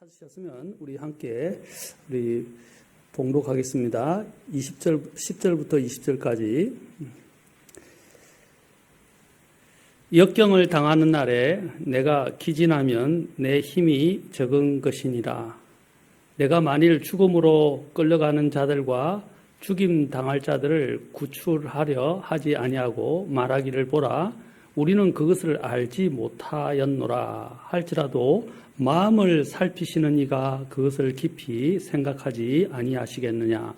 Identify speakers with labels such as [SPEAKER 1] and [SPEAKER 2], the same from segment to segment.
[SPEAKER 1] 찾으셨으면 우리 함께 봉독하겠습니다. 10절부터 20절까지. 역경을 당하는 날에 내가 기진하면 내 힘이 적은 것이니라. 내가 만일 죽음으로 끌려가는 자들과 죽임 당할 자들을 구출하려 하지 아니하고 말하기를 보라. 우리는 그것을 알지 못하였노라 할지라도 마음을 살피시는 이가 그것을 깊이 생각하지 아니하시겠느냐.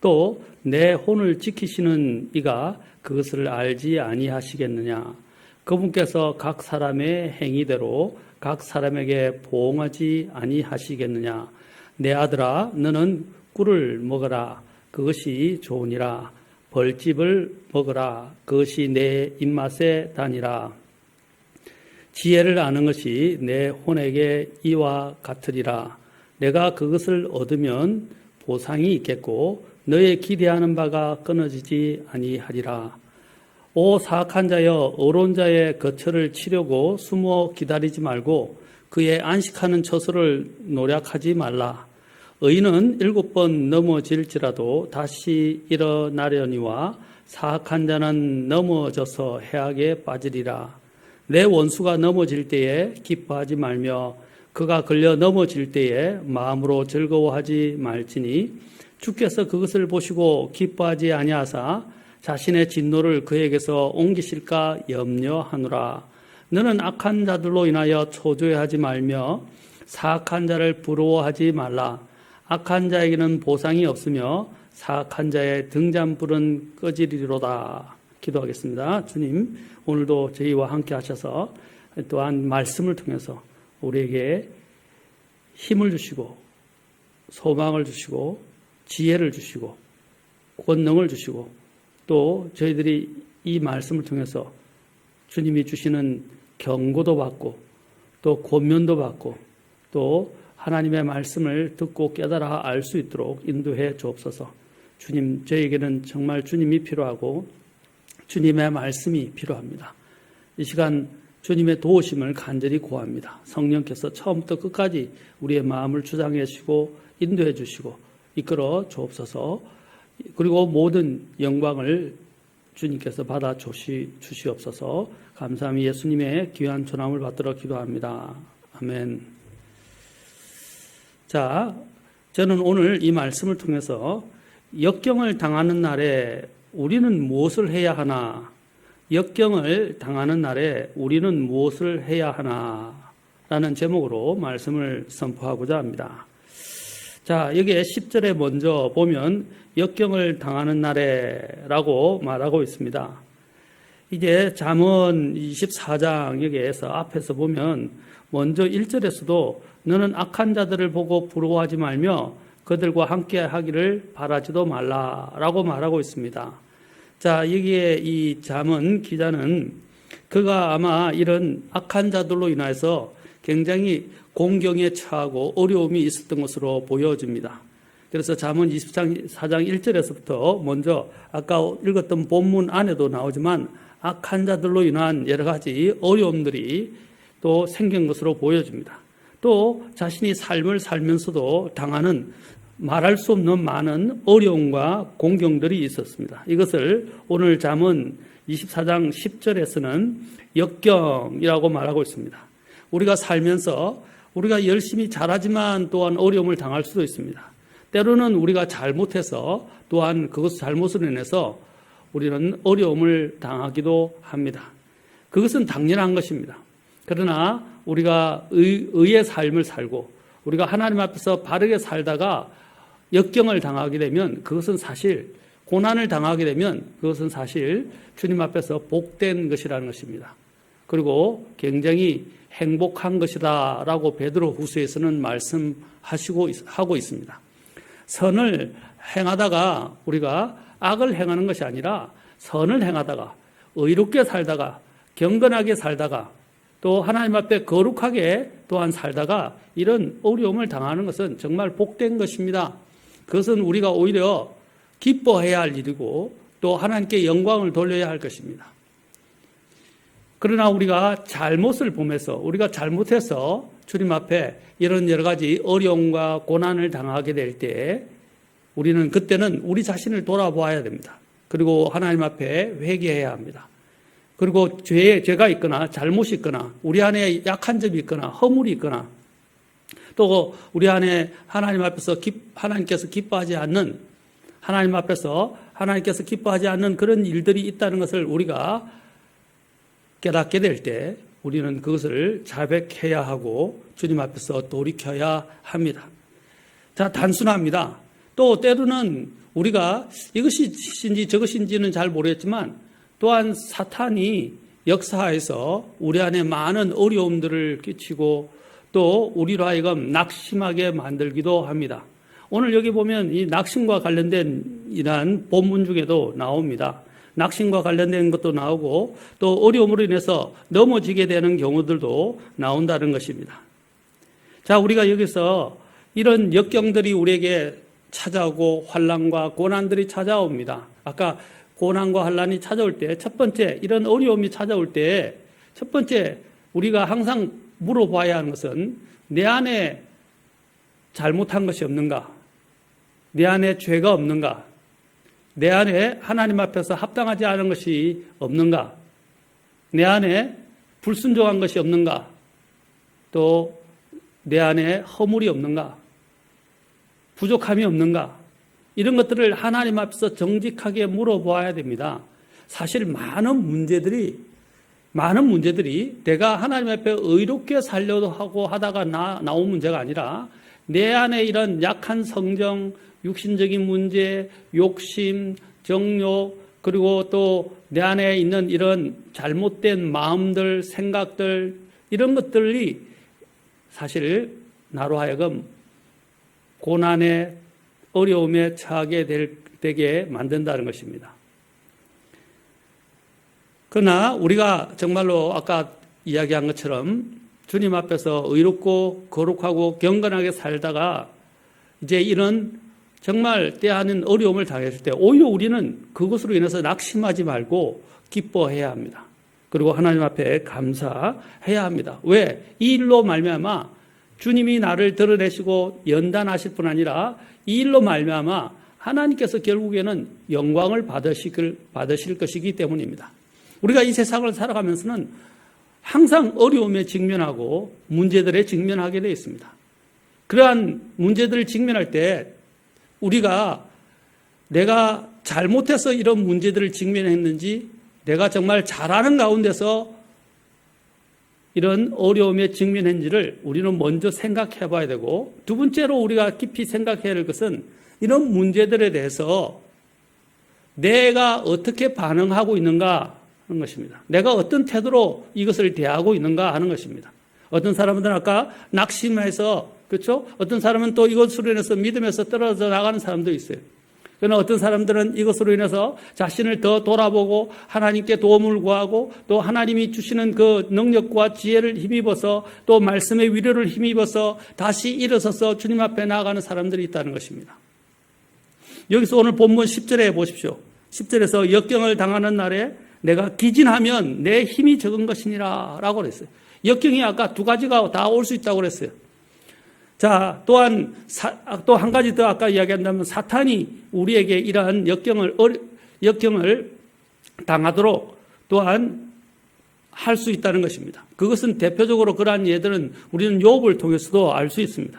[SPEAKER 1] 또 내 혼을 지키시는 이가 그것을 알지 아니하시겠느냐. 그분께서 각 사람의 행위대로 각 사람에게 보응하지 아니하시겠느냐. 내 아들아, 너는 꿀을 먹어라. 그것이 좋으니라. 벌집을 먹으라. 그것이 내 입맛에 다니라. 지혜를 아는 것이 내 혼에게 이와 같으리라. 내가 그것을 얻으면 보상이 있겠고 너의 기대하는 바가 끊어지지 아니하리라. 오 사악한 자여, 어려운 자의 거처를 치려고 숨어 기다리지 말고 그의 안식하는 처소를 노략하지 말라. 의인은 7번 넘어질지라도 다시 일어나려니와 사악한 자는 넘어져서 해악에 빠지리라. 내 원수가 넘어질 때에 기뻐하지 말며 그가 걸려 넘어질 때에 마음으로 즐거워하지 말지니 주께서 그것을 보시고 기뻐하지 아니하사 자신의 진노를 그에게서 옮기실까 염려하노라. 너는 악한 자들로 인하여 초조해하지 말며 사악한 자를 부러워하지 말라. 악한 자에게는 보상이 없으며 사악한 자의 등잔불은 꺼지리로다. 기도하겠습니다. 주님, 오늘도 저희와 함께 하셔서 또한 말씀을 통해서 우리에게 힘을 주시고 소망을 주시고 지혜를 주시고 권능을 주시고 또 저희들이 이 말씀을 통해서 주님이 주시는 경고도 받고 또 권면도 받고 또 하나님의 말씀을 듣고 깨달아 알 수 있도록 인도해 주옵소서. 주님, 저에게는 정말 주님이 필요하고 주님의 말씀이 필요합니다. 이 시간 주님의 도우심을 간절히 구합니다. 성령께서 처음부터 끝까지 우리의 마음을 주장해 주시고 인도해 주시고 이끌어 주옵소서. 그리고 모든 영광을 주님께서 받아 주시옵소서. 감사함이 예수님의 귀한 초남을 받들어 기도합니다. 아멘. 자, 저는 오늘 이 말씀을 통해서 역경을 당하는 날에 우리는 무엇을 해야 하나? 역경을 당하는 날에 우리는 무엇을 해야 하나? 라는 제목으로 말씀을 선포하고자 합니다. 자, 여기에 10절에 먼저 보면 역경을 당하는 날에 라고 말하고 있습니다. 이제 잠언 24장 여기에서 앞에서 보면 먼저 1절에서도 너는 악한 자들을 보고 부러워하지 말며 그들과 함께 하기를 바라지도 말라라고 말하고 있습니다. 자, 여기에 이 잠언 기자는 그가 아마 이런 악한 자들로 인해서 굉장히 공경에 처하고 어려움이 있었던 것으로 보여집니다. 그래서 잠언 24장 1절에서부터 먼저 아까 읽었던 본문 안에도 나오지만 악한 자들로 인한 여러 가지 어려움들이 또 생긴 것으로 보여집니다. 또 자신이 삶을 살면서도 당하는 말할 수 없는 많은 어려움과 공경들이 있었습니다. 이것을 오늘 잠언 24장 10절에서는 역경이라고 말하고 있습니다. 우리가 살면서 우리가 열심히 잘하지만 또한 어려움을 당할 수도 있습니다. 때로는 우리가 잘못해서 또한 그것 잘못으로 인해서 우리는 어려움을 당하기도 합니다. 그것은 당연한 것입니다. 그러나 우리가 의의 삶을 살고 우리가 하나님 앞에서 바르게 살다가 역경을 당하게 되면 그것은 사실 고난을 당하게 되면 그것은 사실 주님 앞에서 복된 것이라는 것입니다. 그리고 굉장히 행복한 것이다 라고 베드로 후서에서는 하고 있습니다. 선을 행하다가 우리가 악을 행하는 것이 아니라 선을 행하다가 의롭게 살다가 경건하게 살다가 또 하나님 앞에 거룩하게 또한 살다가 이런 어려움을 당하는 것은 정말 복된 것입니다. 그것은 우리가 오히려 기뻐해야 할 일이고 또 하나님께 영광을 돌려야 할 것입니다. 그러나 우리가 잘못을 보면서 우리가 잘못해서 주님 앞에 이런 여러 가지 어려움과 고난을 당하게 될 때 우리는 그때는 우리 자신을 돌아보아야 됩니다. 그리고 하나님 앞에 회개해야 합니다. 그리고 죄가 있거나 잘못이 있거나 우리 안에 약한 점이 있거나 허물이 있거나 또 우리 안에 하나님 앞에서 하나님께서 기뻐하지 않는 하나님 앞에서 하나님께서 기뻐하지 않는 그런 일들이 있다는 것을 우리가 깨닫게 될 때 우리는 그것을 자백해야 하고 주님 앞에서 돌이켜야 합니다. 자, 단순합니다. 또 때로는 우리가 이것인지 저것인지는 잘 모르겠지만 또한 사탄이 역사에서 우리 안에 많은 어려움들을 끼치고 또 우리로 하여금 낙심하게 만들기도 합니다. 오늘 여기 보면 이 낙심과 관련된 이러한 본문 중에도 나옵니다. 낙심과 관련된 것도 나오고 또 어려움으로 인해서 넘어지게 되는 경우들도 나온다는 것입니다. 자, 우리가 여기서 이런 역경들이 우리에게 찾아오고 환난과 고난들이 찾아옵니다. 아까 고난과 환난이 찾아올 때 첫 번째 이런 어려움이 찾아올 때 첫 번째 우리가 항상 물어봐야 하는 것은 내 안에 잘못한 것이 없는가? 내 안에 죄가 없는가? 내 안에 하나님 앞에서 합당하지 않은 것이 없는가? 내 안에 불순종한 것이 없는가? 또 내 안에 허물이 없는가? 부족함이 없는가? 이런 것들을 하나님 앞에서 정직하게 물어보아야 됩니다. 사실 많은 문제들이 내가 하나님 앞에 의롭게 살려고 하고 하다가 나온 문제가 아니라 내 안에 이런 약한 성정, 육신적인 문제, 욕심, 정욕, 그리고 또 내 안에 있는 이런 잘못된 마음들, 생각들, 이런 것들이 사실 나로 하여금 고난에 어려움에 처하게 되게 만든다는 것입니다. 그러나 우리가 정말로 아까 이야기한 것처럼 주님 앞에서 의롭고 거룩하고 경건하게 살다가 이제 이런 정말 때하는 어려움을 당했을 때 오히려 우리는 그것으로 인해서 낙심하지 말고 기뻐해야 합니다. 그리고 하나님 앞에 감사해야 합니다. 왜? 이 일로 말미암아 주님이 나를 드러내시고 연단하실 뿐 아니라 이 일로 말미암아 하나님께서 결국에는 영광을 받으실 것이기 때문입니다. 우리가 이 세상을 살아가면서는 항상 어려움에 직면하고 문제들에 직면하게 되어 있습니다. 그러한 문제들을 직면할 때 우리가 내가 잘못해서 이런 문제들을 직면했는지 내가 정말 잘하는 가운데서 이런 어려움에 직면했는지를 우리는 먼저 생각해 봐야 되고 두 번째로 우리가 깊이 생각해야 할 것은 이런 문제들에 대해서 내가 어떻게 반응하고 있는가 하는 것입니다. 내가 어떤 태도로 이것을 대하고 있는가 하는 것입니다. 어떤 사람들은 아까 낙심해서 그렇죠? 어떤 사람은 또 이것으로 인해서 믿음에서 떨어져 나가는 사람도 있어요. 그러나 어떤 사람들은 이것으로 인해서 자신을 더 돌아보고 하나님께 도움을 구하고 또 하나님이 주시는 그 능력과 지혜를 힘입어서 또 말씀의 위로를 힘입어서 다시 일어서서 주님 앞에 나아가는 사람들이 있다는 것입니다. 여기서 오늘 본문 10절에 보십시오. 10절에서 역경을 당하는 날에 내가 기진하면 내 힘이 적은 것이니라 라고 그랬어요. 역경이 아까 두 가지가 다 올 수 있다고 그랬어요. 자, 또한 또 한 가지 더 아까 이야기한다면 사탄이 우리에게 이러한 역경을 당하도록 또한 할 수 있다는 것입니다. 그것은 대표적으로 그러한 예들은 우리는 욥을 통해서도 알 수 있습니다.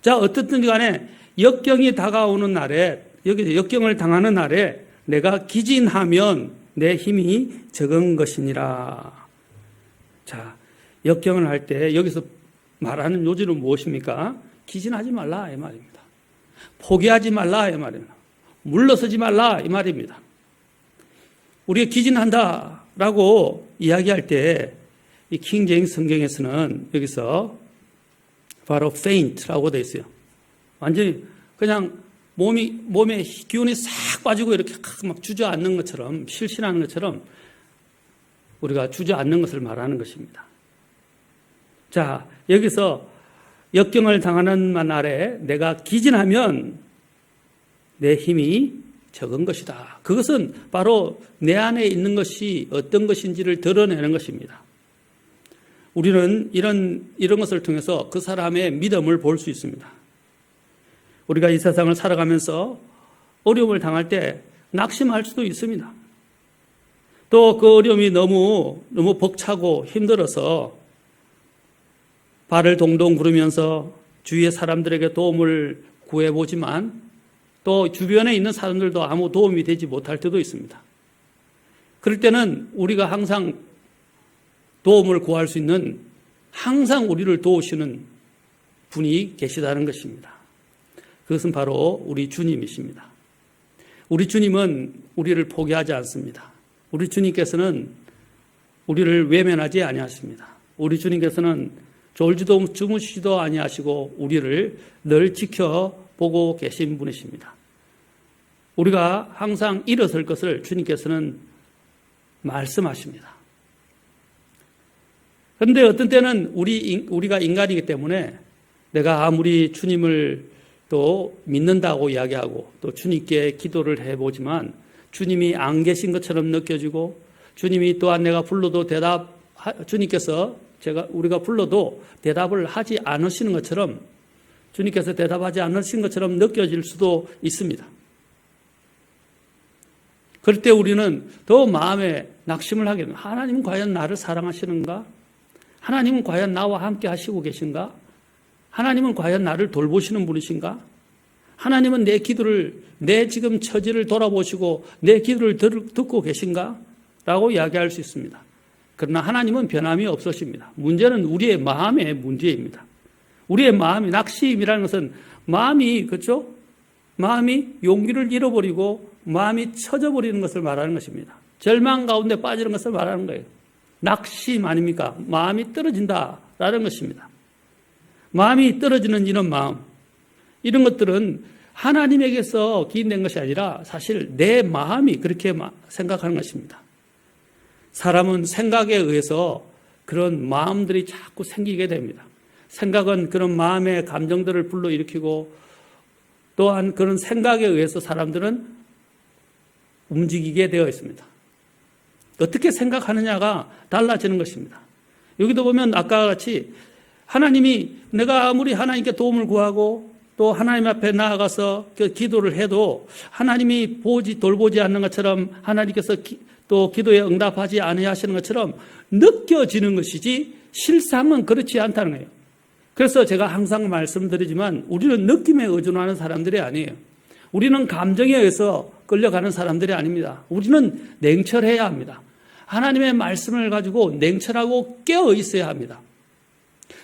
[SPEAKER 1] 자, 어떻든 간에 역경이 다가오는 날에 여기 역경을 당하는 날에 내가 기진하면 내 힘이 적은 것이니라. 자, 역경을 할 때 여기서 말하는 요지는 무엇입니까? 기진하지 말라 이 말입니다. 포기하지 말라 이 말입니다. 물러서지 말라 이 말입니다. 우리가 기진한다라고 이야기할 때 이 킹제임스 성경에서는 여기서 바로 faint라고 되어 있어요. 완전히 그냥 몸에 기운이 싹 빠지고 이렇게 막 주저앉는 것처럼 실신하는 것처럼 우리가 주저앉는 것을 말하는 것입니다. 자, 여기서 역경을 당하는 날에 내가 기진하면 내 힘이 적은 것이다. 그것은 바로 내 안에 있는 것이 어떤 것인지를 드러내는 것입니다. 우리는 이런 것을 통해서 그 사람의 믿음을 볼 수 있습니다. 우리가 이 세상을 살아가면서 어려움을 당할 때 낙심할 수도 있습니다. 또 그 어려움이 너무 벅차고 힘들어서 발을 동동 구르면서 주위의 사람들에게 도움을 구해보지만 또 주변에 있는 사람들도 아무 도움이 되지 못할 때도 있습니다. 그럴 때는 우리가 항상 도움을 구할 수 있는, 항상 우리를 도우시는 분이 계시다는 것입니다. 그것은 바로 우리 주님이십니다. 우리 주님은 우리를 포기하지 않습니다. 우리 주님께서는 우리를 외면하지 아니하십니다. 우리 주님께서는 졸지도 주무시지도 아니하시고 우리를 늘 지켜보고 계신 분이십니다. 우리가 항상 일어설 것을 주님께서는 말씀하십니다. 그런데 어떤 때는 우리가 인간이기 때문에 내가 아무리 주님을 또 믿는다고 이야기하고 또 주님께 기도를 해보지만 주님이 안 계신 것처럼 느껴지고 주님이 또한 내가 불러도 주님께서 우리가 불러도 대답을 하지 않으시는 것처럼, 주님께서 대답하지 않으신 것처럼 느껴질 수도 있습니다. 그럴 때 우리는 더 마음에 낙심을 하게 됩니다. 하나님은 과연 나를 사랑하시는가? 하나님은 과연 나와 함께 하시고 계신가? 하나님은 과연 나를 돌보시는 분이신가? 하나님은 내 기도를, 내 지금 처지를 돌아보시고 내 기도를 듣고 계신가? 라고 이야기할 수 있습니다. 그러나 하나님은 변함이 없으십니다. 문제는 우리의 마음의 문제입니다. 우리의 마음이, 낙심이라는 것은 마음이, 그렇죠? 마음이 용기를 잃어버리고 마음이 처져버리는 것을 말하는 것입니다. 절망 가운데 빠지는 것을 말하는 거예요. 낙심 아닙니까? 마음이 떨어진다라는 것입니다. 마음이 떨어지는 이런 마음, 이런 것들은 하나님에게서 기인된 것이 아니라 사실 내 마음이 그렇게 생각하는 것입니다. 사람은 생각에 의해서 그런 마음들이 자꾸 생기게 됩니다. 생각은 그런 마음의 감정들을 불러일으키고 또한 그런 생각에 의해서 사람들은 움직이게 되어 있습니다. 어떻게 생각하느냐가 달라지는 것입니다. 여기도 보면 아까와 같이 하나님이, 내가 아무리 하나님께 도움을 구하고 또 하나님 앞에 나아가서 기도를 해도 하나님이 돌보지 않는 것처럼, 하나님께서 또 기도에 응답하지 아니하시는 것처럼 느껴지는 것이지 실상은 그렇지 않다는 거예요. 그래서 제가 항상 말씀드리지만 우리는 느낌에 의존하는 사람들이 아니에요. 우리는 감정에 의해서 끌려가는 사람들이 아닙니다. 우리는 냉철해야 합니다. 하나님의 말씀을 가지고 냉철하고 깨어 있어야 합니다.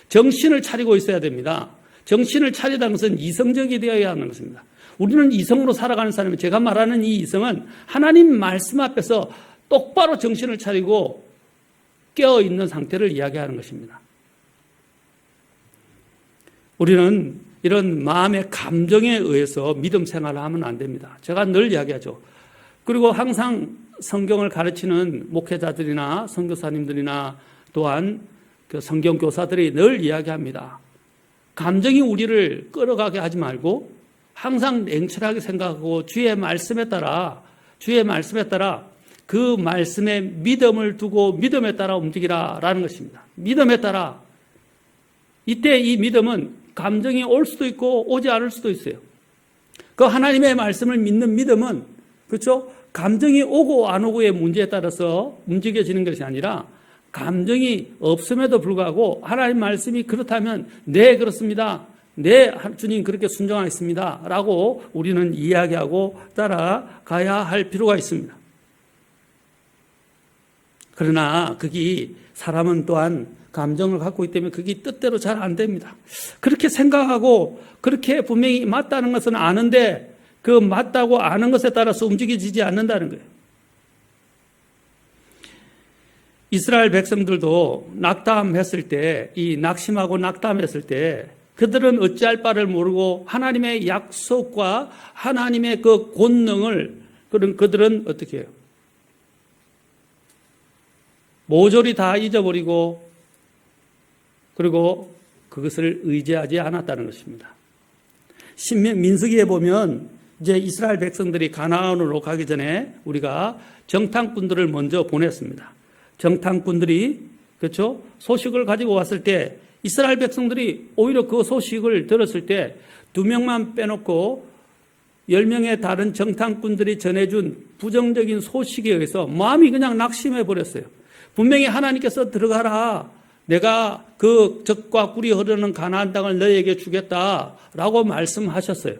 [SPEAKER 1] 정신을 차리고 있어야 됩니다. 정신을 차리다는 것은 이성적이 되어야 하는 것입니다. 우리는 이성으로 살아가는 사람이, 제가 말하는 이 이성은 하나님 말씀 앞에서 똑바로 정신을 차리고 깨어 있는 상태를 이야기하는 것입니다. 우리는 이런 마음의 감정에 의해서 믿음 생활을 하면 안 됩니다. 제가 늘 이야기하죠. 그리고 항상 성경을 가르치는 목회자들이나 선교사님들이나 또한 그 성경교사들이 늘 이야기합니다. 감정이 우리를 끌어가게 하지 말고 항상 냉철하게 생각하고 주의 말씀에 따라 그 말씀에 믿음을 두고 믿음에 따라 움직이라라는 것입니다. 믿음에 따라. 이때 이 믿음은 감정이 올 수도 있고 오지 않을 수도 있어요. 그 하나님의 말씀을 믿는 믿음은, 그렇죠? 감정이 오고 안 오고의 문제에 따라서 움직여지는 것이 아니라 감정이 없음에도 불구하고 하나님 말씀이 그렇다면 네, 그렇습니다. 네, 주님 그렇게 순종하겠습니다. 라고 우리는 이야기하고 따라가야 할 필요가 있습니다. 그러나 그게 사람은 또한 감정을 갖고 있기 때문에 그게 뜻대로 잘 안 됩니다. 그렇게 생각하고 그렇게 분명히 맞다는 것은 아는데 그 맞다고 아는 것에 따라서 움직여지지 않는다는 거예요. 이스라엘 백성들도 낙담했을 때, 이 낙심하고 낙담했을 때 그들은 어찌할 바를 모르고 하나님의 약속과 하나님의 그 권능을 그들은 어떻게 해요? 모조리 다 잊어버리고 그리고 그것을 의지하지 않았다는 것입니다. 민수기에 보면 이제 이스라엘 백성들이 가나안으로 가기 전에 우리가 정탐꾼들을 먼저 보냈습니다. 정탐꾼들이 그렇죠? 소식을 가지고 왔을 때 이스라엘 백성들이 오히려 그 소식을 들었을 때 2명만 빼놓고 10명의 다른 정탐꾼들이 전해준 부정적인 소식에 의해서 마음이 그냥 낙심해 버렸어요. 분명히 하나님께서 들어가라. 내가 그 젖과 꿀이 흐르는 가나안 땅을 너희에게 주겠다라고 말씀하셨어요.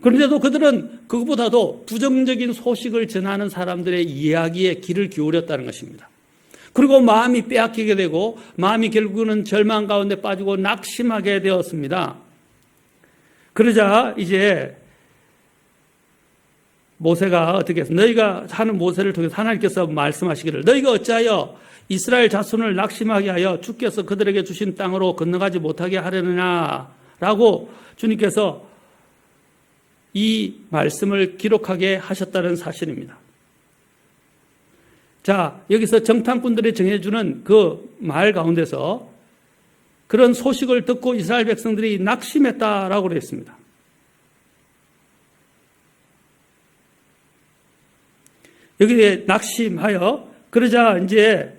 [SPEAKER 1] 그런데도 그들은 그것보다도 부정적인 소식을 전하는 사람들의 이야기에 귀를 기울였다는 것입니다. 그리고 마음이 빼앗기게 되고 마음이 결국은 절망 가운데 빠지고 낙심하게 되었습니다. 그러자 이제 모세가 어떻게 해서 너희가 하는 모세를 통해서 하나님께서 말씀하시기를 너희가 어찌하여 이스라엘 자손을 낙심하게 하여 주께서 그들에게 주신 땅으로 건너가지 못하게 하려느냐라고 주님께서 이 말씀을 기록하게 하셨다는 사실입니다. 자, 여기서 정탐꾼들이 정해주는 그 말 가운데서 그런 소식을 듣고 이스라엘 백성들이 낙심했다라고 그랬습니다. 여기에 낙심하여 그러자 이제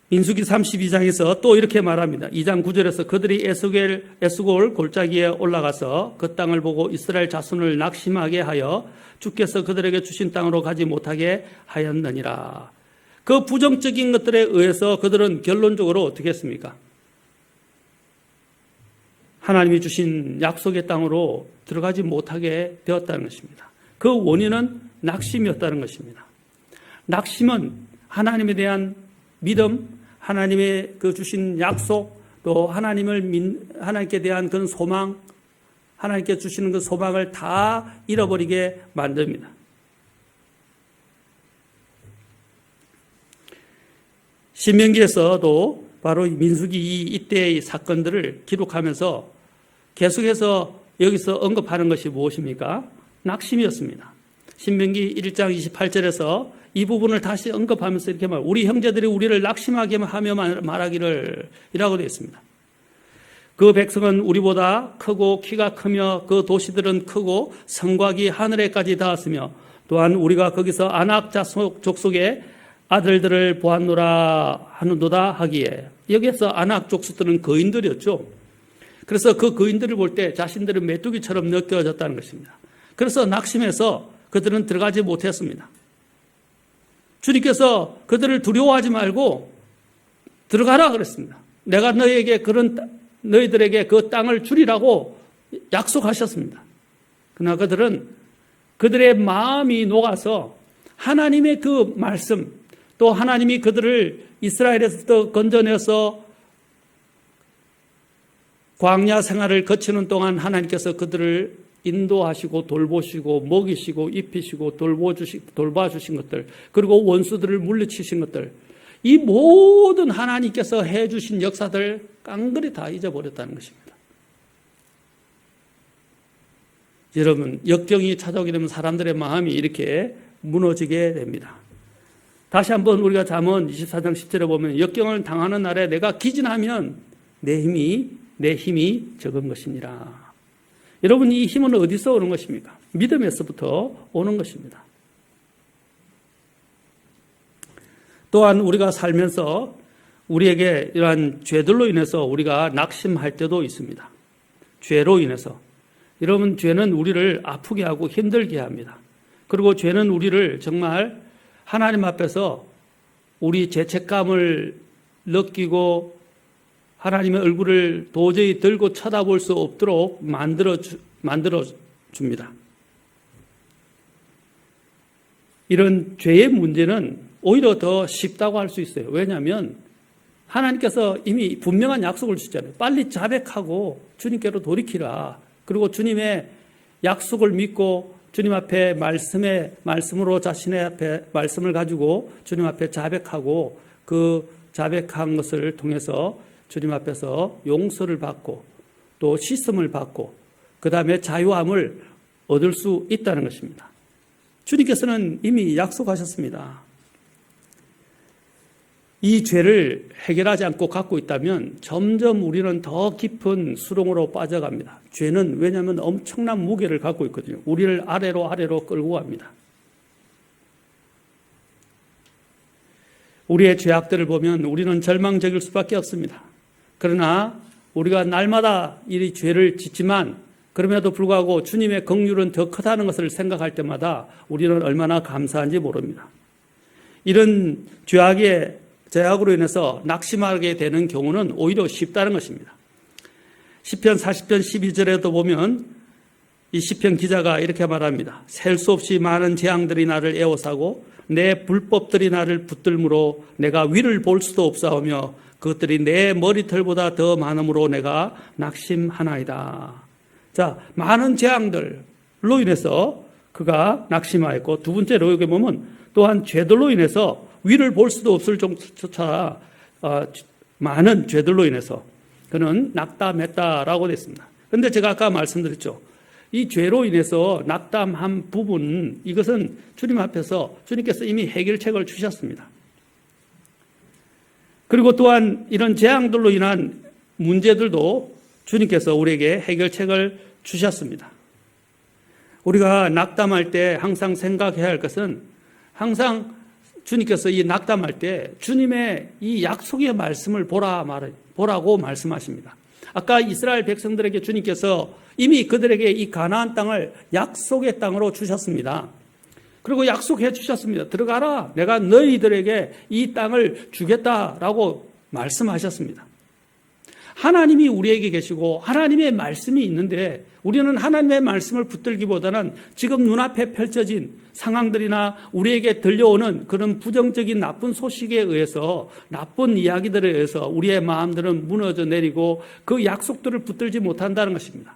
[SPEAKER 1] 민수기 32장에서 또 이렇게 말합니다. 2장 9절에서 그들이 에스골 골짜기에 올라가서 그 땅을 보고 이스라엘 자손을 낙심하게 하여 주께서 그들에게 주신 땅으로 가지 못하게 하였느니라. 그 부정적인 것들에 의해서 그들은 결론적으로 어떻게 했습니까? 하나님이 주신 약속의 땅으로 들어가지 못하게 되었다는 것입니다. 그 원인은 낙심이었다는 것입니다. 낙심은 하나님에 대한 믿음, 하나님의 그 주신 약속, 또 하나님께 대한 그런 소망, 하나님께 주시는 그 소망을 다 잃어버리게 만듭니다. 신명기에서도 바로 민수기 이때의 사건들을 기록하면서 계속해서 여기서 언급하는 것이 무엇입니까? 낙심이었습니다. 신명기 1장 28절에서 이 부분을 다시 언급하면서 이렇게 말, 우리 형제들이 우리를 낙심하게 하며 말하기를 이라고 되어 있습니다. 그 백성은 우리보다 크고 키가 크며 그 도시들은 크고 성곽이 하늘에까지 닿았으며 또한 우리가 거기서 아낙 족속의 아들들을 보았노라 하는도다 하기에, 여기에서 아낙 족속들은 거인들이었죠. 그래서 그 거인들을 볼 때 자신들은 메뚜기처럼 느껴졌다는 것입니다. 그래서 낙심해서 그들은 들어가지 못했습니다. 주님께서 그들을 두려워하지 말고 들어가라 그랬습니다. 내가 너희들에게 그 땅을 주리라고 약속하셨습니다. 그러나 그들은 그들의 마음이 녹아서 하나님의 그 말씀, 또 하나님이 그들을 이스라엘에서 건져내서 광야 생활을 거치는 동안 하나님께서 그들을 인도하시고 돌보시고 먹이시고 입히시고 돌봐주신 것들, 그리고 원수들을 물리치신 것들, 이 모든 하나님께서 해주신 역사들 깡그리 다 잊어버렸다는 것입니다. 여러분, 역경이 찾아오게 되면 사람들의 마음이 이렇게 무너지게 됩니다. 다시 한번 우리가 잠언 24장 10절에 보면 역경을 당하는 날에 내가 기진하면 내 힘이 적은 것이니라. 여러분, 이 힘은 어디서 오는 것입니까? 믿음에서부터 오는 것입니다. 또한 우리가 살면서 우리에게 이러한 죄들로 인해서 우리가 낙심할 때도 있습니다. 죄로 인해서. 여러분, 죄는 우리를 아프게 하고 힘들게 합니다. 그리고 죄는 우리를 정말 하나님 앞에서 우리 죄책감을 느끼고 하나님의 얼굴을 도저히 들고 쳐다볼 수 없도록 만들어 줍니다. 이런 죄의 문제는 오히려 더 쉽다고 할 수 있어요. 왜냐하면 하나님께서 이미 분명한 약속을 주셨잖아요. 빨리 자백하고 주님께로 돌이키라. 그리고 주님의 약속을 믿고 주님 앞에 말씀으로 자신의 앞에 말씀을 가지고 주님 앞에 자백하고 그 자백한 것을 통해서 주님 앞에서 용서를 받고 또 씻음을 받고 그 다음에 자유함을 얻을 수 있다는 것입니다. 주님께서는 이미 약속하셨습니다. 이 죄를 해결하지 않고 갖고 있다면 점점 우리는 더 깊은 수렁으로 빠져갑니다. 죄는 왜냐하면 엄청난 무게를 갖고 있거든요. 우리를 아래로 끌고 갑니다. 우리의 죄악들을 보면 우리는 절망적일 수밖에 없습니다. 그러나 우리가 날마다 이 죄를 짓지만 그럼에도 불구하고 주님의 긍휼은 더 크다는 것을 생각할 때마다 우리는 얼마나 감사한지 모릅니다. 이런 죄악으로 인해서 낙심하게 되는 경우는 오히려 쉽다는 것입니다. 시편 40편 12절에도 보면 이 시편 기자가 이렇게 말합니다. 셀 수 없이 많은 재앙들이 나를 에워싸고 내 불법들이 나를 붙들므로 내가 위를 볼 수도 없사오며 그것들이 내 머리털보다 더 많음으로 내가 낙심하나이다. 자, 많은 재앙들로 인해서 그가 낙심하였고, 두 번째로 여기 보면 또한 죄들로 인해서 위를 볼 수도 없을 정도조차 많은 죄들로 인해서 그는 낙담했다라고 됐습니다. 그런데 제가 아까 말씀드렸죠. 이 죄로 인해서 낙담한 부분, 이것은 주님 앞에서 주님께서 이미 해결책을 주셨습니다. 그리고 또한 이런 재앙들로 인한 문제들도 주님께서 우리에게 해결책을 주셨습니다. 우리가 낙담할 때 항상 생각해야 할 것은 항상 주님께서 이 낙담할 때 주님의 이 약속의 말씀을 보라고 말씀하십니다. 아까 이스라엘 백성들에게 주님께서 이미 그들에게 이 가나안 땅을 약속의 땅으로 주셨습니다. 그리고 약속해 주셨습니다. 들어가라. 내가 너희들에게 이 땅을 주겠다라고 말씀하셨습니다. 하나님이 우리에게 계시고 하나님의 말씀이 있는데 우리는 하나님의 말씀을 붙들기보다는 지금 눈앞에 펼쳐진 상황들이나 우리에게 들려오는 그런 부정적인 나쁜 소식에 의해서, 나쁜 이야기들에 의해서 우리의 마음들은 무너져 내리고 그 약속들을 붙들지 못한다는 것입니다.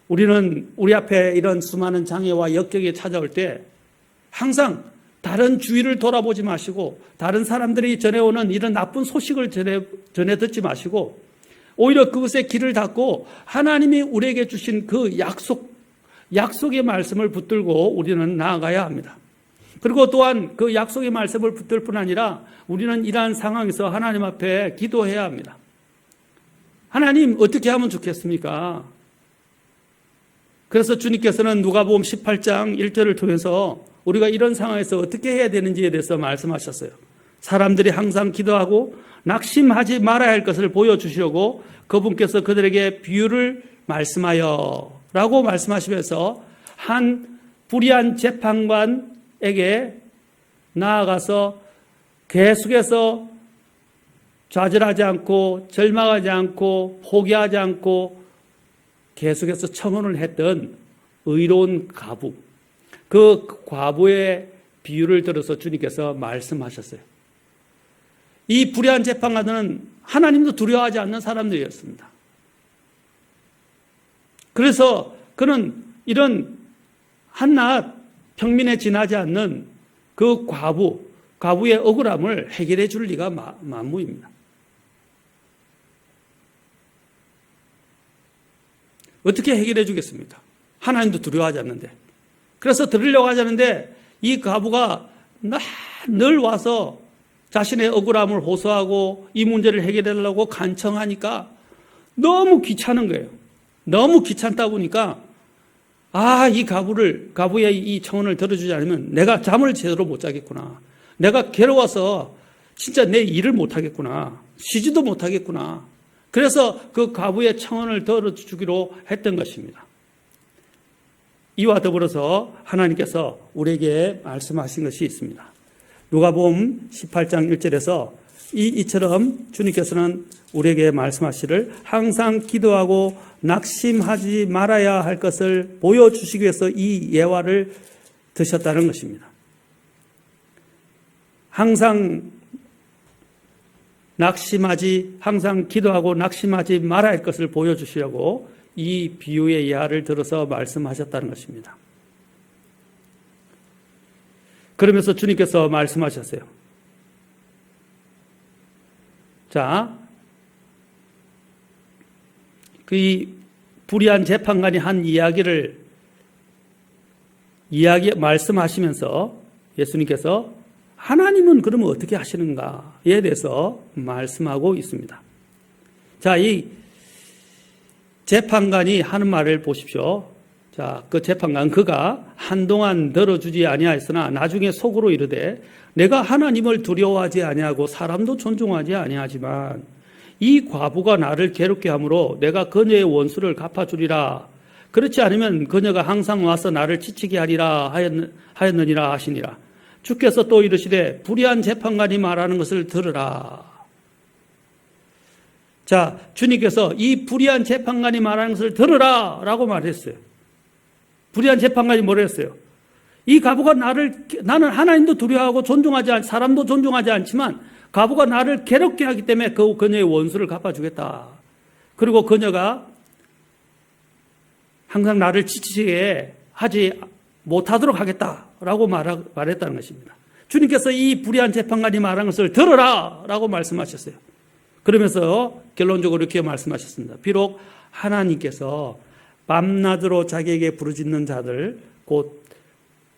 [SPEAKER 1] 우리는 우리 앞에 이런 수많은 장애와 역경이 찾아올 때 항상 다른 주위를 돌아보지 마시고 다른 사람들이 전해오는 이런 나쁜 소식을 전해 듣지 마시고 오히려 그것에 귀를 닫고 하나님이 우리에게 주신 그 약속의 말씀을 붙들고 우리는 나아가야 합니다. 그리고 또한 그 약속의 말씀을 붙들 뿐 아니라 우리는 이러한 상황에서 하나님 앞에 기도해야 합니다. 하나님, 어떻게 하면 좋겠습니까? 그래서 주님께서는 누가복음 18장 1절을 통해서 우리가 이런 상황에서 어떻게 해야 되는지에 대해서 말씀하셨어요. 사람들이 항상 기도하고 낙심하지 말아야 할 것을 보여주시려고 그분께서 그들에게 비유를 말씀하여 라고 말씀하시면서 한 불의한 재판관에게 나아가서 계속해서 좌절하지 않고 절망하지 않고 포기하지 않고 계속해서 청혼을 했던 의로운 과부, 그 과부의 비유를 들어서 주님께서 말씀하셨어요. 이 불의한 재판관은 하나님도 두려워하지 않는 사람들이었습니다. 그래서 그는 이런 한낱 평민에 지나지 않는 그 과부의 억울함을 해결해 줄 리가 만무입니다. 어떻게 해결해 주겠습니까? 하나님도 두려워하지 않는데. 그래서 들으려고 하지 않는데 이 과부가 늘 와서 자신의 억울함을 호소하고 이 문제를 해결하려고 간청하니까 너무 귀찮은 거예요. 너무 귀찮다 보니까 이 과부의 이 청원을 들어주지 않으면 내가 잠을 제대로 못 자겠구나. 내가 괴로워서 진짜 내 일을 못 하겠구나. 쉬지도 못하겠구나. 그래서 그 과부의 청원을 들어주기로 했던 것입니다. 이와 더불어서 하나님께서 우리에게 말씀하신 것이 있습니다. 누가복음 18장 1절에서 이처럼 주님께서는 우리에게 말씀하시를 항상 기도하고 낙심하지 말아야 할 것을 보여주시기 위해서 이 예화를 드셨다는 것입니다. 항상 기도하고 낙심하지 말아야 할 것을 보여주시려고 이 비유의 예화를 들어서 말씀하셨다는 것입니다. 그러면서 주님께서 말씀하셨어요. 자, 그 불의한 재판관이 한 말씀하시면서 예수님께서 하나님은 그러면 어떻게 하시는가에 대해서 말씀하고 있습니다. 자, 이 재판관이 하는 말을 보십시오. 자, 그 재판관 그가 한동안 들어주지 아니하였으나 나중에 속으로 이르되 내가 하나님을 두려워하지 아니하고 사람도 존중하지 아니하지만 이 과부가 나를 괴롭게 하므로 내가 그녀의 원수를 갚아주리라. 그렇지 않으면 그녀가 항상 와서 나를 지치게 하리라 하였느니라 하시니라. 주께서 또 이르시되 불의한 재판관이 말하는 것을 들으라. 자, 주님께서 이 불의한 재판관이 말하는 것을 들으라 라고 말했어요. 불의한 재판관이 뭐라 했어요? 이 과부가 나는 하나님도 두려워하고 사람도 존중하지 않지만 과부가 나를 괴롭게 하기 때문에 그녀의 원수를 갚아주겠다. 그리고 그녀가 항상 나를 지치게 하지 못하도록 하겠다라고 말했다는 것입니다. 주님께서 이 불의한 재판관이 말한 것을 들으라 라고 말씀하셨어요. 그러면서 결론적으로 이렇게 말씀하셨습니다. 비록 하나님께서 밤낮으로 자기에게 부르짖는 자들 곧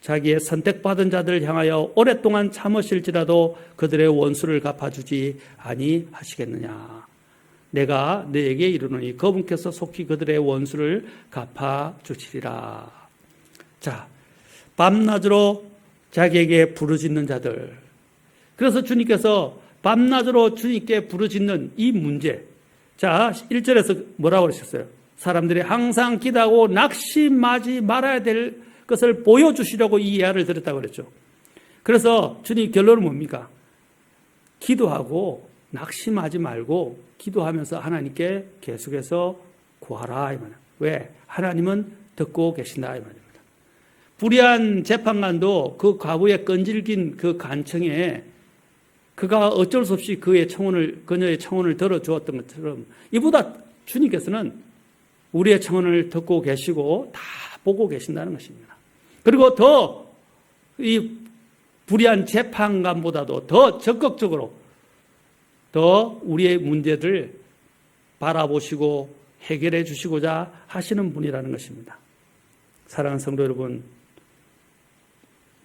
[SPEAKER 1] 자기의 선택받은 자들을 향하여 오랫동안 참으실지라도 그들의 원수를 갚아주지 아니하시겠느냐. 내가 너에게 이르노니 그분께서 속히 그들의 원수를 갚아주시리라. 자, 밤낮으로 자기에게 부르짖는 자들. 그래서 주님께서 밤낮으로 주님께 부르짖는 이 문제. 자, 1절에서 뭐라고 그러셨어요? 사람들이 항상 기도하고 낙심하지 말아야 될 것을 보여주시려고 이 예화를 들었다고 그랬죠. 그래서 주님 결론은 뭡니까? 기도하고 낙심하지 말고 기도하면서 하나님께 계속해서 구하라 이 말이에요. 왜? 하나님은 듣고 계신다 이 말입니다. 불의한 재판관도 그 과부의 끈질긴 그 간청에 그가 어쩔 수 없이 그녀의 청혼을 들어주었던 것처럼 이보다 주님께서는 우리의 청혼을 듣고 계시고 다 보고 계신다는 것입니다. 그리고 더 이 불의한 재판관보다도 더 적극적으로 더 우리의 문제를 바라보시고 해결해 주시고자 하시는 분이라는 것입니다. 사랑하는 성도 여러분,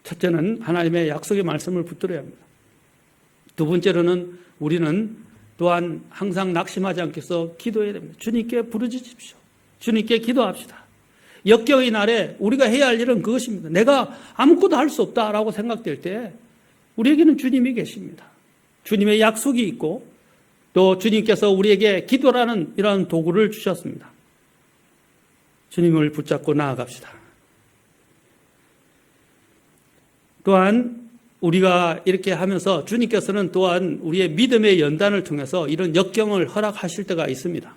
[SPEAKER 1] 첫째는 하나님의 약속의 말씀을 붙들어야 합니다. 두 번째로는 우리는 또한 항상 낙심하지 않게 해서 기도해야 됩니다. 주님께 부르짖으십시오. 주님께 기도합시다. 역경의 날에 우리가 해야 할 일은 그것입니다. 내가 아무것도 할 수 없다라고 생각될 때 우리에게는 주님이 계십니다. 주님의 약속이 있고 또 주님께서 우리에게 기도라는 이러한 도구를 주셨습니다. 주님을 붙잡고 나아갑시다. 또한 우리가 이렇게 하면서 주님께서는 또한 우리의 믿음의 연단을 통해서 이런 역경을 허락하실 때가 있습니다.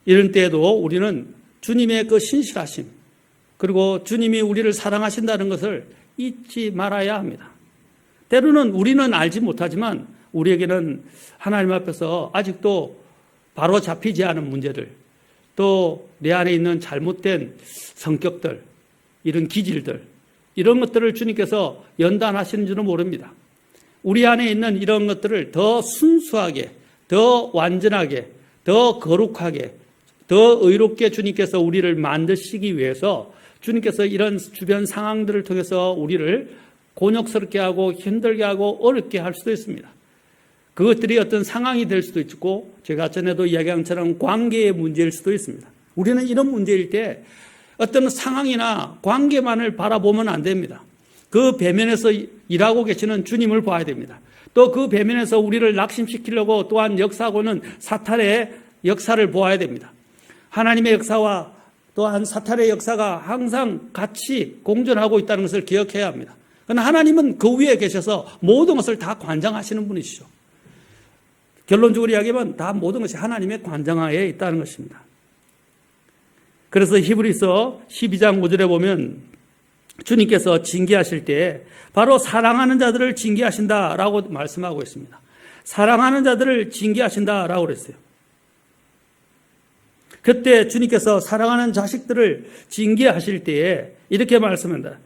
[SPEAKER 1] 이런 때에도 우리는 주님의 그 신실하심 그리고 주님이 우리를 사랑하신다는 것을 잊지 말아야 합니다. 때로는 우리는 알지 못하지만 우리에게는 하나님 앞에서 아직도 바로 잡히지 않은 문제들 또 내 안에 있는 잘못된 성격들 이런 기질들 이런 것들을 주님께서 연단하시는 줄은 모릅니다. 우리 안에 있는 이런 것들을 더 순수하게 더 완전하게 더 거룩하게 더 의롭게 주님께서 우리를 만드시기 위해서 주님께서 이런 주변 상황들을 통해서 우리를 곤욕스럽게 하고 힘들게 하고 어렵게 할 수도 있습니다. 그것들이 어떤 상황이 될 수도 있고 제가 전에도 이야기한 것처럼 관계의 문제일 수도 있습니다. 우리는 이런 문제일 때 어떤 상황이나 관계만을 바라보면 안 됩니다. 그 배면에서 일하고 계시는 주님을 봐야 됩니다. 또 그 배면에서 우리를 낙심시키려고 또한 역사하고는 사탄의 역사를 보아야 됩니다. 하나님의 역사와 또한 사탄의 역사가 항상 같이 공존하고 있다는 것을 기억해야 합니다. 그러나 하나님은 그 위에 계셔서 모든 것을 다 관장하시는 분이시죠. 결론적으로 이야기하면 다 모든 것이 하나님의 관장하에 있다는 것입니다. 그래서 히브리서 12장 5절에 보면 주님께서 징계하실 때 바로 사랑하는 자들을 징계하신다라고 말씀하고 있습니다. 사랑하는 자들을 징계하신다라고 그랬어요. 그때 주님께서 사랑하는 자식들을 징계하실 때에 이렇게 말씀합니다.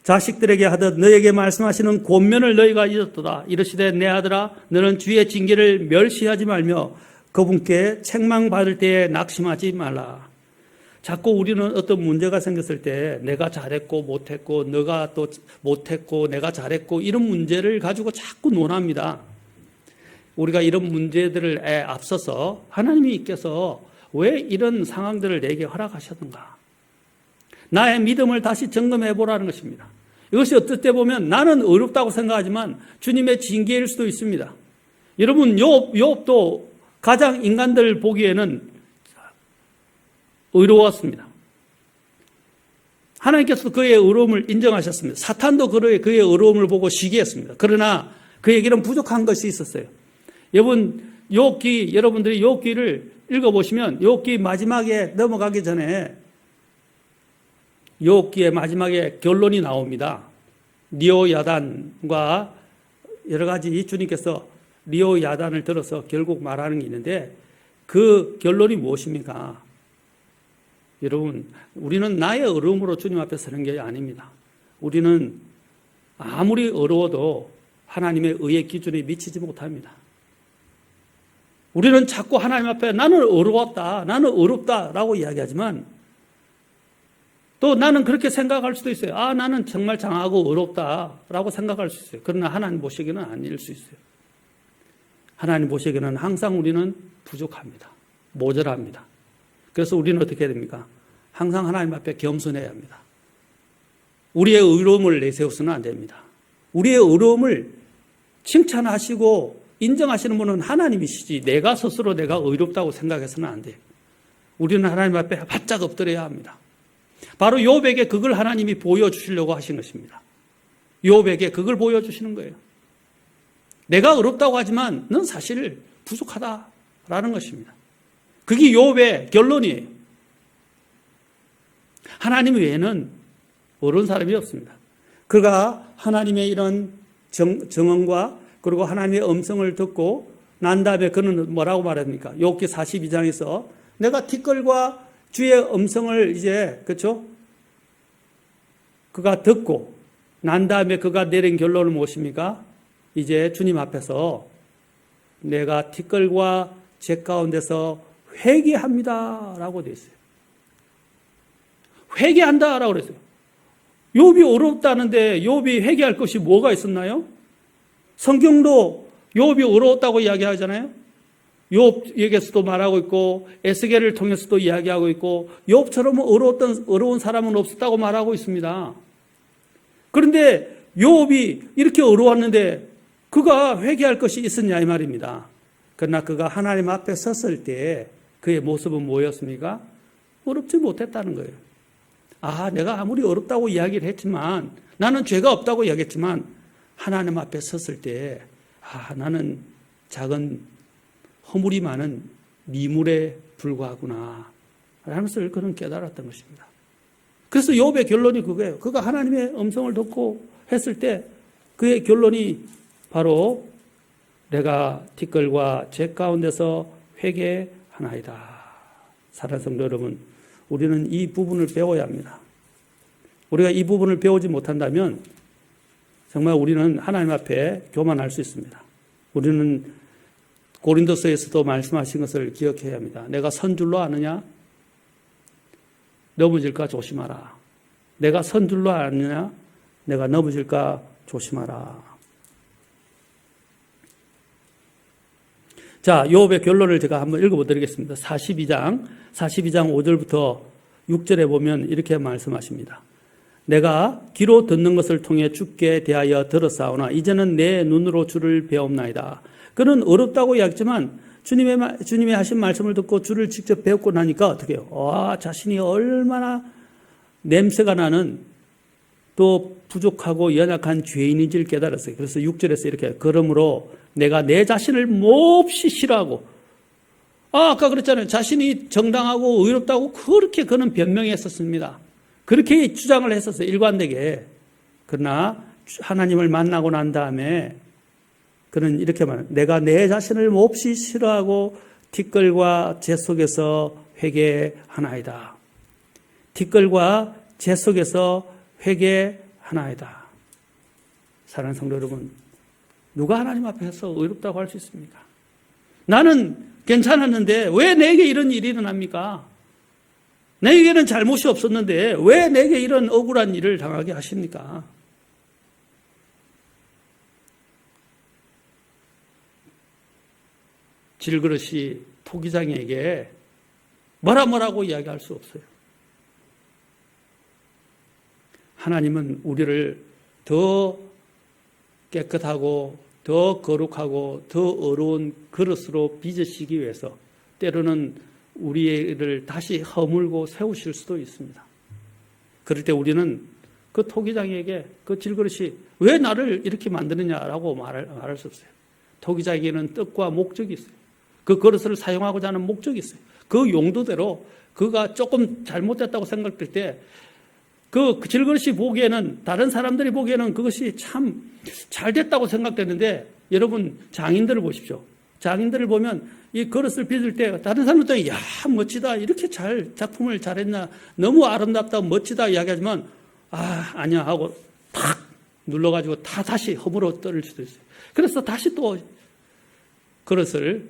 [SPEAKER 1] 자식들에게 하듯 너에게 말씀하시는 권면을 너희가 잊었도다. 이르시되 내 아들아 너는 주의 징계를 멸시하지 말며 그분께 책망받을 때에 낙심하지 말라. 자꾸 우리는 어떤 문제가 생겼을 때 내가 잘했고 못했고 너가 또 못했고 내가 잘했고 이런 문제를 가지고 자꾸 논합니다. 우리가 이런 문제들을 앞서서 하나님께서 왜 이런 상황들을 내게 허락하셨는가? 나의 믿음을 다시 점검해 보라는 것입니다. 이것이 어떨 때 보면 나는 어렵다고 생각하지만 주님의 징계일 수도 있습니다. 여러분, 욥도 가장 인간들 보기에는 의로웠습니다. 하나님께서 그의 의로움을 인정하셨습니다. 사탄도 그의 의로움을 보고 시기했습니다. 그러나 그에게는 부족한 것이 있었어요. 여러분들이 욥기를 읽어보시면 욥기 마지막에 넘어가기 전에 욥기의 마지막에 결론이 나옵니다. 리오야단과 여러 가지 주님께서 리오야단을 들어서 결국 말하는 게 있는데 그 결론이 무엇입니까? 여러분, 우리는 나의 어려움으로 주님 앞에 서는 게 아닙니다. 우리는 아무리 어려워도 하나님의 의의 기준에 미치지 못합니다. 우리는 자꾸 하나님 앞에 나는 어려웠다, 나는 어렵다라고 이야기하지만 또 나는 그렇게 생각할 수도 있어요. 나는 정말 장하고 어렵다라고 생각할 수 있어요. 그러나 하나님 보시기에는 아닐 수 있어요. 하나님 보시기에는 항상 우리는 부족합니다. 모자랍니다. 그래서 우리는 어떻게 해야 됩니까? 항상 하나님 앞에 겸손해야 합니다. 우리의 의로움을 내세워서는 안 됩니다. 우리의 의로움을 칭찬하시고 인정하시는 분은 하나님이시지 내가 스스로 내가 의롭다고 생각해서는 안 돼요. 우리는 하나님 앞에 바짝 엎드려야 합니다. 바로 욥에게 그걸 하나님이 보여주시려고 하신 것입니다. 욥에게 그걸 보여주시는 거예요. 내가 어렵다고 하지만 넌 사실 부족하다라는 것입니다. 그게 욥의 결론이에요. 하나님 외에는 어려운 사람이 없습니다. 그가 하나님의 이런 정언과 그리고 하나님의 음성을 듣고 난 다음에 그는 뭐라고 말합니까? 욥기 42장에서 내가 티끌과 주의 음성을 그렇죠? 그가 듣고 난 다음에 그가 내린 결론은 무엇입니까? 이제 주님 앞에서 내가 티끌과 재 가운데서 회개합니다 라고 되어 있어요. 회개한다 라고 그랬어요. 욥이 어렵다는데 욥이 회개할 것이 뭐가 있었나요? 성경도 욥이 어려웠다고 이야기하잖아요. 욥에게서도 말하고 있고 에스겔을 통해서도 이야기하고 있고 욥처럼 어려운 사람은 없었다고 말하고 있습니다. 그런데 욥이 이렇게 어려웠는데 그가 회개할 것이 있었냐 이 말입니다. 그러나 그가 하나님 앞에 섰을 때 그의 모습은 뭐였습니까? 어렵지 못했다는 거예요. 내가 아무리 어렵다고 이야기를 했지만 나는 죄가 없다고 이야기했지만 하나님 앞에 섰을 때 나는 작은 허물이 많은 미물에 불과하구나 라는 것을 그는 깨달았던 것입니다. 그래서 욥의 결론이 그거예요. 그가 하나님의 음성을 듣고 했을 때 그의 결론이 바로 내가 티끌과 재 가운데서 회개하나이다. 사랑하는 성도 여러분, 우리는 이 부분을 배워야 합니다. 우리가 이 부분을 배우지 못한다면 정말 우리는 하나님 앞에 교만할 수 있습니다. 우리는 고린도서에서도 말씀하신 것을 기억해야 합니다. 내가 선 줄로 아느냐? 넘어질까 조심하라. 내가 선 줄로 아느냐? 내가 넘어질까 조심하라. 자, 욥의 결론을 제가 한번 읽어보드리겠습니다. 42장 5절부터 6절에 보면 이렇게 말씀하십니다. 내가 귀로 듣는 것을 통해 주께 대하여 들었사오나 이제는 내 눈으로 주를 배옵나이다. 그는 어렵다고 이야기했지만 주님의 하신 말씀을 듣고 주를 직접 배웠고 나니까 어떻게 해요? 자신이 얼마나 냄새가 나는 또 부족하고 연약한 죄인인지를 깨달았어요. 그래서 6절에서 이렇게 그러므로 내가 내 자신을 몹시 싫어하고 아까 그랬잖아요. 자신이 정당하고 의롭다고 그렇게 그는 변명했었습니다. 그렇게 주장을 했었어요. 일관되게. 그러나 하나님을 만나고 난 다음에 그는 이렇게 말해요. 내가 내 자신을 몹시 싫어하고 티끌과 재 속에서 회개하나이다. 티끌과 재 속에서 회개하나이다. 사랑하는 성도 여러분, 누가 하나님 앞에서 의롭다고 할 수 있습니까? 나는 괜찮았는데 왜 내게 이런 일이 일어납니까? 내게는 잘못이 없었는데 왜 내게 이런 억울한 일을 당하게 하십니까? 질그릇이 토기장에게 뭐라고 이야기할 수 없어요. 하나님은 우리를 더 깨끗하고 더 거룩하고 더 어려운 그릇으로 빚으시기 위해서 때로는 우리를 다시 허물고 세우실 수도 있습니다. 그럴 때 우리는 그 토기장에게 그 질그릇이 왜 나를 이렇게 만드느냐라고 말할 수 없어요. 토기장에게는 뜻과 목적이 있어요. 그 그릇을 사용하고자 하는 목적이 있어요. 그 용도대로 그가 조금 잘못됐다고 생각될 때 그 질그릇이 보기에는, 다른 사람들이 보기에는 그것이 참 잘됐다고 생각되는데, 여러분 장인들을 보십시오. 장인들을 보면 이 그릇을 빚을 때 다른 사람들은 야 멋지다, 이렇게 잘 작품을 잘했나, 너무 아름답다, 멋지다 이야기하지만 아니야 하고 탁 눌러가지고 다시 허물어 떨을 수도 있어요. 그래서 다시 또 그릇을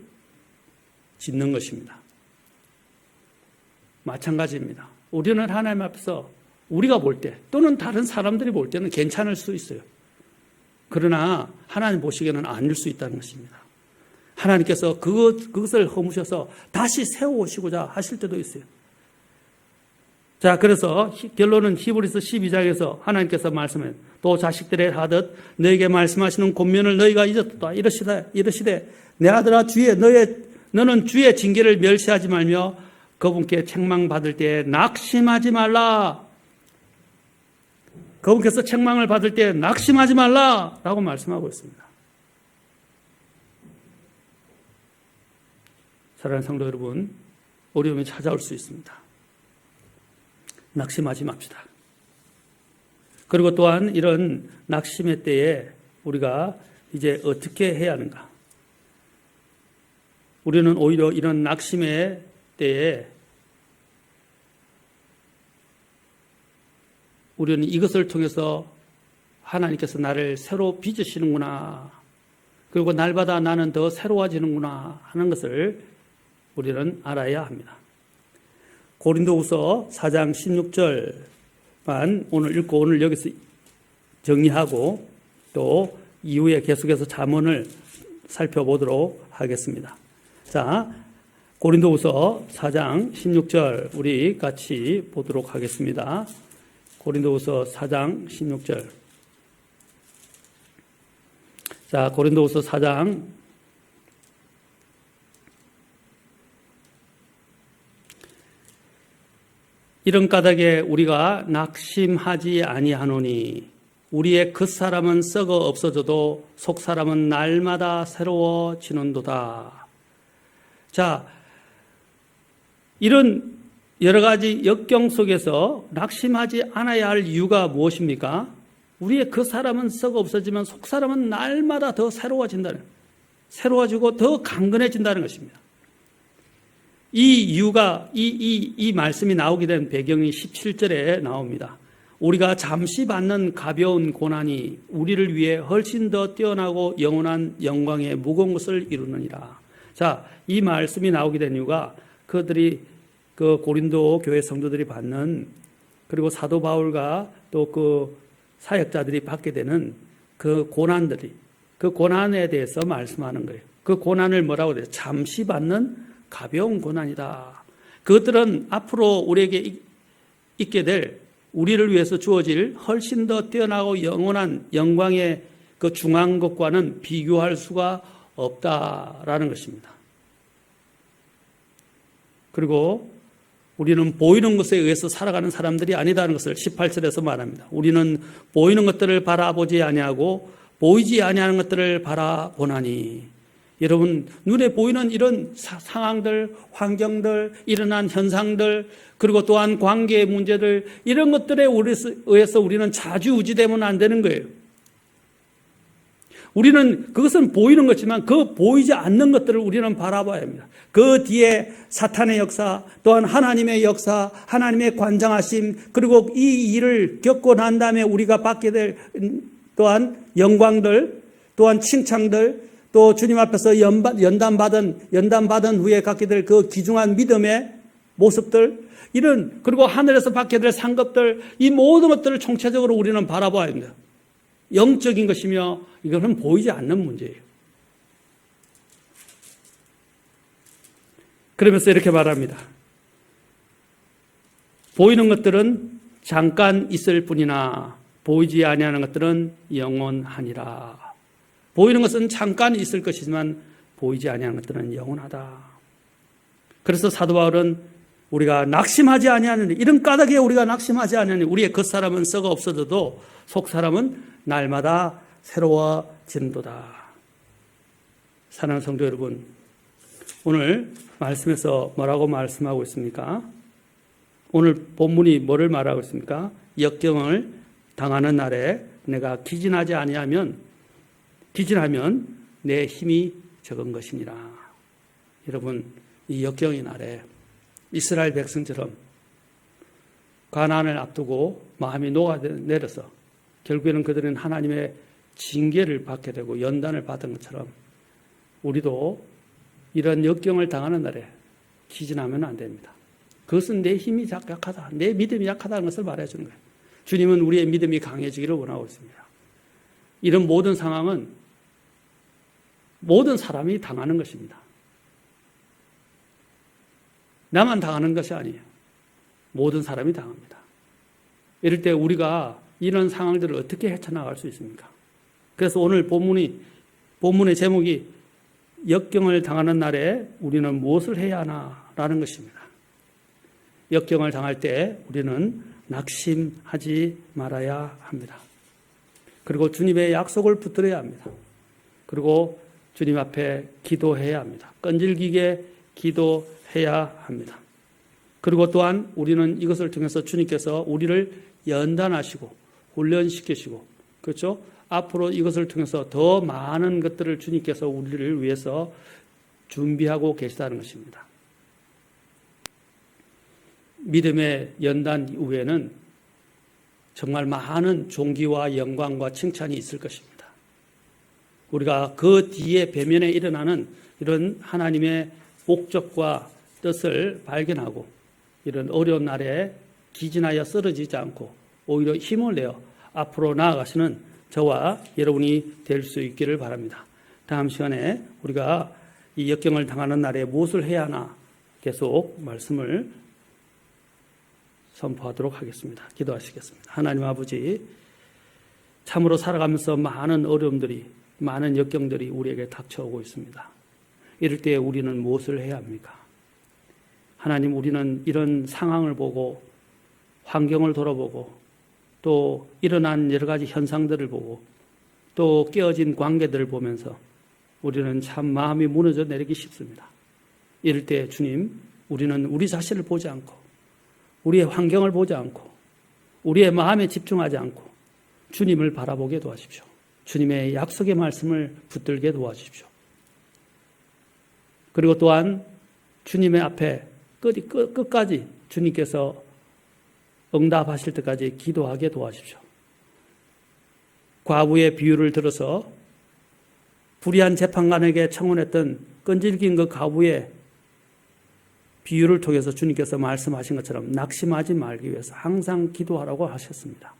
[SPEAKER 1] 짓는 것입니다. 마찬가지입니다. 우리는 하나님 앞에서 우리가 볼 때 또는 다른 사람들이 볼 때는 괜찮을 수 있어요. 그러나 하나님 보시기에는 아닐 수 있다는 것입니다. 하나님께서 그것을 허무셔서 다시 세워오시고자 하실 때도 있어요. 자, 그래서 결론은 히브리서 12장에서 하나님께서 말씀해 또 자식들에 하듯 너에게 말씀하시는 권면을 너희가 잊었다. 이러시되 내 아들아 너는 주의 징계를 멸시하지 말며 그분께 책망받을 때 낙심하지 말라. 그분께서 책망을 받을 때 낙심하지 말라라고 말씀하고 있습니다. 사랑하는 성도 여러분, 어려움이 찾아올 수 있습니다. 낙심하지 맙시다. 그리고 또한 이런 낙심의 때에 우리가 이제 어떻게 해야 하는가? 우리는 오히려 이런 낙심의 때에 우리는 이것을 통해서 하나님께서 나를 새로 빚으시는구나, 그리고 날마다 나는 더 새로워지는구나 하는 것을 우리는 알아야 합니다. 고린도후서 4장 16절만 오늘 읽고 오늘 여기서 정리하고 또 이후에 계속해서 잠언을 살펴보도록 하겠습니다. 자, 고린도후서 4장 16절 우리 같이 보도록 하겠습니다. 고린도후서 4장 16절. 자, 고린도후서 4장 이런 까닭에 우리가 낙심하지 아니하노니 우리의 겉사람은 썩어 없어져도 속사람은 날마다 새로워지는도다. 자, 이런 여러 가지 역경 속에서 낙심하지 않아야 할 이유가 무엇입니까? 우리의 겉사람은 썩어 없어지면 속사람은 날마다 더 새로워지고 더 강건해진다는 것입니다. 이 이유가 이 말씀이 나오게 된 배경이 17절에 나옵니다. 우리가 잠시 받는 가벼운 고난이 우리를 위해 훨씬 더 뛰어나고 영원한 영광의 무거운 것을 이루느니라. 자, 이 말씀이 나오게 된 이유가 그들이 그 고린도 교회 성도들이 받는, 그리고 사도 바울과 또 그 사역자들이 받게 되는 그 고난들이, 그 고난에 대해서 말씀하는 거예요. 그 고난을 뭐라고 그래요? 잠시 받는 가벼운 고난이다. 그것들은 앞으로 우리에게 있게 될, 우리를 위해서 주어질 훨씬 더 뛰어나고 영원한 영광의 그 중한 것과는 비교할 수가 없다라는 것입니다. 그리고 우리는 보이는 것에 의해서 살아가는 사람들이 아니다는 것을 18절에서 말합니다. 우리는 보이는 것들을 바라보지 아니하고 보이지 아니하는 것들을 바라보나니. 여러분, 눈에 보이는 이런 상황들, 환경들, 일어난 현상들, 그리고 또한 관계의 문제들, 이런 것들에 의해서 우리는 좌지우지되면 안 되는 거예요. 우리는 그것은 보이는 것이지만 그 보이지 않는 것들을 우리는 바라봐야 합니다. 그 뒤에 사탄의 역사, 또한 하나님의 역사, 하나님의 관장하심, 그리고 이 일을 겪고 난 다음에 우리가 받게 될 또한 영광들, 또한 칭찬들, 또 주님 앞에서 연단받은 후에 갖게 될 그 귀중한 믿음의 모습들, 이런, 그리고 하늘에서 받게 될 상급들, 이 모든 것들을 총체적으로 우리는 바라봐야 합니다. 영적인 것이며 이거는 보이지 않는 문제예요. 그러면서 이렇게 말합니다. 보이는 것들은 잠깐 있을 뿐이나 보이지 아니하는 것들은 영원하니라. 보이는 것은 잠깐 있을 것이지만 보이지 아니하는 것들은 영원하다. 그래서 사도 바울은 우리가 낙심하지 아니하느니, 이런 까닭에 우리가 낙심하지 아니하느니, 우리의 겉사람은 썩어 없어져도 속사람은 날마다 새로워지는도다. 사랑하는 성도 여러분, 오늘 말씀에서 뭐라고 말씀하고 있습니까? 오늘 본문이 뭐를 말하고 있습니까? 역경을 당하는 날에 내가 기진하면 내 힘이 적은 것이니라. 여러분, 이 역경의 날에 이스라엘 백성처럼 가나안을 앞두고 마음이 녹아내려서 결국에는 그들은 하나님의 징계를 받게 되고 연단을 받은 것처럼 우리도 이런 역경을 당하는 날에 기진하면 안 됩니다. 그것은 내 힘이 약하다, 내 믿음이 약하다는 것을 말해주는 거예요. 주님은 우리의 믿음이 강해지기를 원하고 있습니다. 이런 모든 상황은 모든 사람이 당하는 것입니다. 나만 당하는 것이 아니에요. 모든 사람이 당합니다. 이럴 때 우리가 이런 상황들을 어떻게 헤쳐나갈 수 있습니까? 그래서 오늘 본문의 제목이 역경을 당하는 날에 우리는 무엇을 해야 하나라는 것입니다. 역경을 당할 때 우리는 낙심하지 말아야 합니다. 그리고 주님의 약속을 붙들어야 합니다. 그리고 주님 앞에 기도해야 합니다. 끈질기게 기도해야 합니다. 그리고 또한 우리는 이것을 통해서 주님께서 우리를 연단하시고 훈련시키시고, 그렇죠? 앞으로 이것을 통해서 더 많은 것들을 주님께서 우리를 위해서 준비하고 계시다는 것입니다. 믿음의 연단 이후에는 정말 많은 존귀와 영광과 칭찬이 있을 것입니다. 우리가 그 뒤에 배면에 일어나는 이런 하나님의 목적과 뜻을 발견하고 이런 어려운 날에 기진하여 쓰러지지 않고 오히려 힘을 내어 앞으로 나아가시는 저와 여러분이 될 수 있기를 바랍니다. 다음 시간에 우리가 이 역경을 당하는 날에 무엇을 해야 하나 계속 말씀을 선포하도록 하겠습니다. 기도하시겠습니다. 하나님 아버지, 참으로 살아가면서 많은 어려움들이, 많은 역경들이 우리에게 닥쳐오고 있습니다. 이럴 때 우리는 무엇을 해야 합니까? 하나님, 우리는 이런 상황을 보고 환경을 돌아보고 또 일어난 여러 가지 현상들을 보고 또 깨어진 관계들을 보면서 우리는 참 마음이 무너져 내리기 쉽습니다. 이럴 때 주님, 우리는 우리 자신을 보지 않고 우리의 환경을 보지 않고 우리의 마음에 집중하지 않고 주님을 바라보게 도와주십시오. 주님의 약속의 말씀을 붙들게 도와주십시오. 그리고 또한 주님의 앞에 끝까지 주님께서 응답하실 때까지 기도하게 도와주십시오. 과부의 비유를 들어서 불의한 재판관에게 청원했던 끈질긴 그 과부의 비유를 통해서 주님께서 말씀하신 것처럼 낙심하지 말기 위해서 항상 기도하라고 하셨습니다.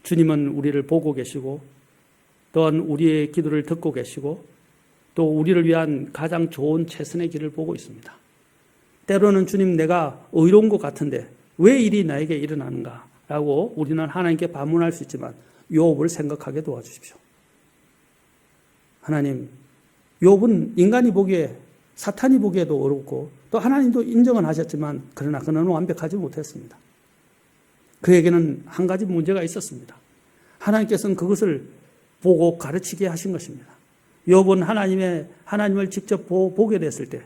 [SPEAKER 1] 주님은 우리를 보고 계시고 또한 우리의 기도를 듣고 계시고 또 우리를 위한 가장 좋은 최선의 길을 보고 있습니다. 때로는 주님, 내가 의로운 것 같은데 왜 일이 나에게 일어나는가? 라고 우리는 하나님께 반문할 수 있지만 욥을 생각하게 도와주십시오. 하나님, 욥은 인간이 보기에, 사탄이 보기에도 어렵고 또 하나님도 인정은 하셨지만 그러나 그는 완벽하지 못했습니다. 그에게는 한 가지 문제가 있었습니다. 하나님께서는 그것을 보고 가르치게 하신 것입니다. 욥은 하나님을 직접 보게 됐을 때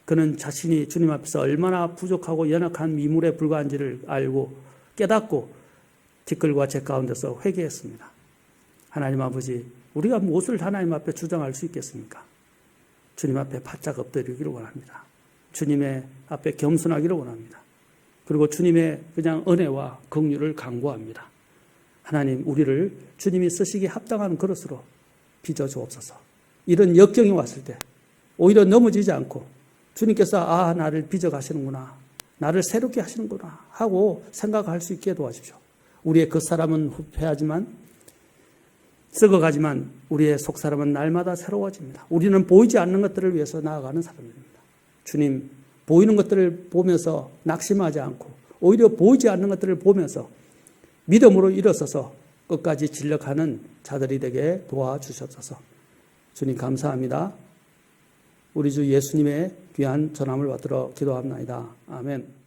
[SPEAKER 1] 그는 자신이 주님 앞에서 얼마나 부족하고 연약한 미물에 불과한지를 알고 깨닫고 티끌과 재 가운데서 회개했습니다. 하나님 아버지, 우리가 무엇을 하나님 앞에 주장할 수 있겠습니까? 주님 앞에 바짝 엎드리기를 원합니다. 주님의 앞에 겸손하기를 원합니다. 그리고 주님의 그냥 은혜와 긍휼을 간구합니다. 하나님, 우리를 주님이 쓰시기에 합당한 그릇으로 빚어주옵소서. 이런 역경이 왔을 때 오히려 넘어지지 않고 주님께서 나를 빚어가시는구나, 나를 새롭게 하시는구나 하고 생각할 수 있게 도와주십시오. 우리의 겉사람은 후패하지만 썩어가지만 우리의 속사람은 날마다 새로워집니다. 우리는 보이지 않는 것들을 위해서 나아가는 사람입니다. 주님, 보이는 것들을 보면서 낙심하지 않고 오히려 보이지 않는 것들을 보면서 믿음으로 일어서서 끝까지 진력하는 자들이 되게 도와주셨소서. 주님 감사합니다. 우리 주 예수님의 귀한 전함을 받들어 기도합나이다. 아멘.